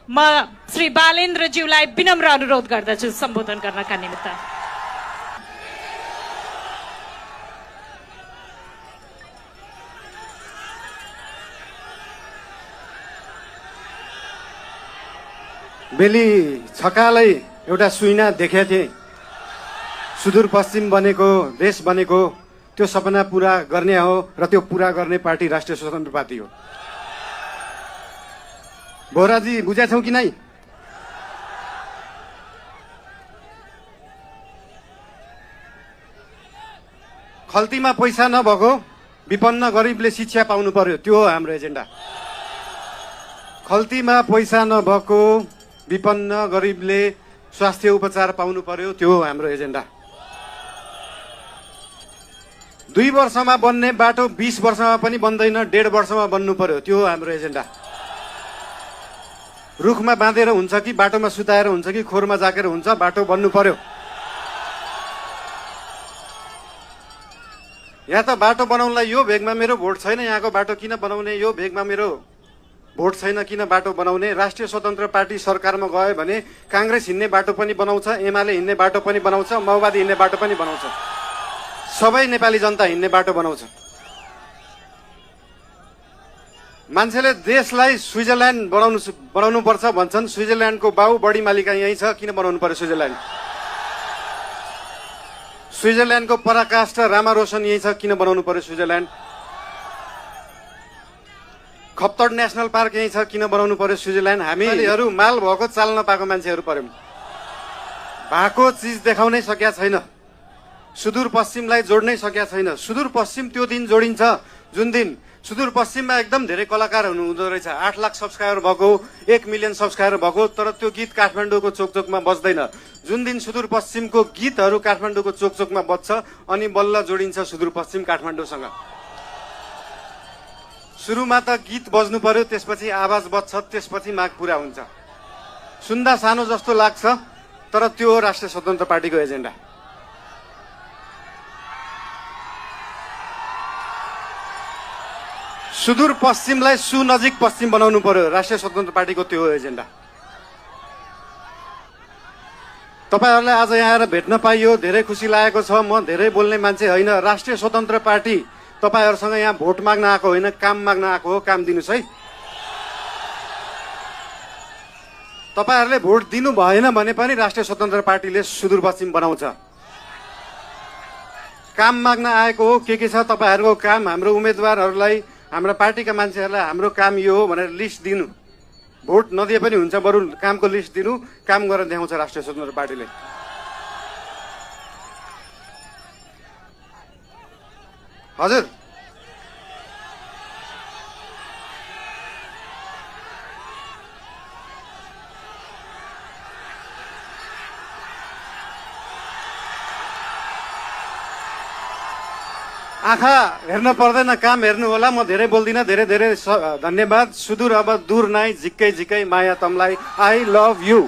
म श्री बालेन्द्रज्यूलाई विनम्र अनुरोध गर्दछु सम्बोधन गर्नका निमित्त। बेली छकालै एउटा सुइना देखेको थिएँ, सुदूरपश्चिम बनेको देश बनेको त्यो सपना पूरा गर्ने हो र त्यो पूरा गर्ने पार्टी राष्ट्रिय स्वतन्त्र पार्टी हो। बोहराजी बुझेछौ कि नै? खल्तीमा पैसा नभएको विपन्न गरिबले शिक्षा पाउनु पर्यो, त्यो हो हाम्रो एजेन्डा। खल्तीमा पैसा नभएको विपन्न गरिबले स्वास्थ्य उपचार पाउनु पर्यो, त्यो हो हाम्रो एजेन्डा। 2 वर्षमा बन्ने बाटो 20 वर्षमा पनि बन्दैन, 1.5 वर्षमा बन्नु पर्यो, त्यो हो हाम्रो एजेन्डा। रुखमा बाँधेर हुन्छ कि बाटोमा सुताएर हुन्छ कि खोरमा जाकेर हुन्छ, बाटो बन्नु पर्यो। यहाँ त बाटो बनाउनलाई यो भेगमा मेरो भोट छैन, यहाँको बाटो किन बनाउने, यो भेगमा मेरो भोट छैन किन बाटो बनाउने। राष्ट्रिय स्वतन्त्र पार्टी सरकारमा गयो भने कांग्रेस हिँड्ने बाटो पनि बनाउँछ, एमाले हिँड्ने बाटो पनि बनाउँछ, माओवादी हिँड्ने बाटो पनि बनाउँछ, सबै नेपाली जनता हिँड्ने बाटो बनाउँछ। मान्छेले देशलाई स्विजरल्यान्ड बनाउनु पर्छ भन्छन्, स्विजरल्यान्डको बाउ बढी मालिका यही छ, किन बनाउनु पर्यो स्विजरल्यान्ड? स्विजरल्यान्डको पराकाष्ठ रामा रोशन यही छ, किन बनाउनु पर्यो स्विजरल्यान्ड? खप्तड नेशनल पार्क यही छ, किन बनाउनु पर्यो स्विजरल्यान्ड? हामीहरू माल भएको चाल नपाएको मान्छेहरू पर्यौं, भएको चिज देखाउनै सकेका छैन, सुदूरपश्चिमलाई जोड्नै सकेका छैन। सुदूरपश्चिम त्यो दिन जोडिन्छ जुन दिन सुदूरपश्चिममा एकदम धेरै कलाकार हुनुहुँदो रहेछ, 8 लाख सब्सक्राइबर भएको, 1 मिलियन सब्सक्राइबर भएको, तर त्यो गीत काठमाडौँको चोकचोकमा बज्दैन। जुन दिन सुदूरपश्चिमको गीतहरू काठमाडौँको चोकचोकमा बज्छ अनि बल्ल जोडिन्छ सुदूरपश्चिम काठमाडौँसँग। सुरुमा त गीत बज्नु पर्यो, त्यसपछि आवाज बज्छ, त्यसपछि माग पूरा हुन्छ। सुन्दा सानो जस्तो लाग्छ, तर त्यो हो राष्ट्रिय स्वतन्त्र पार्टीको एजेन्डा। सुदूरपश्चिमलाई सुनजिक पश्चिम बनाउनु पर्यो, राष्ट्रिय स्वतन्त्र पार्टीको त्यो हो एजेन्डा। तपाईहरुलाई आज यहाँ आएर भेट्न पाइयो, धेरै खुसी लागेको छ। म धेरै बोल्ने मान्छे होइन, राष्ट्रिय स्वतन्त्र पार्टी तपाईहरुसँग यहाँ भोट माग्न आएको होइन, काम माग्न आएको हो। काम दिनुस् है। तपाईहरुले भोट दिनु भएन भने पनि राष्ट्रिय स्वतन्त्र पार्टीले सुदूरपश्चिम बनाउँछ। काम माग्न आएको हो, के छ तपाईहरुको काम, हाम्रो उम्मेदवारहरूलाई, हाम्रा पार्टीका मान्छेहरूलाई हाम्रो काम यो हो भनेर लिस्ट दिनु। भोट नदिए पनि हुन्छ, बरु कामको लिस्ट दिनु, काम गरेर देखाउँछ राष्ट्रिय स्वतन्त्र पार्टीले। हजुर, आँखा हेर्न पर्दैन, काम हेर्नु होला। म धेरै बोल्दिनँ, धेरै धेरै धन्यवाद। सुदूर अब दूर नाइ, झिक्कै झिक्कै माया तमलाई। I love you.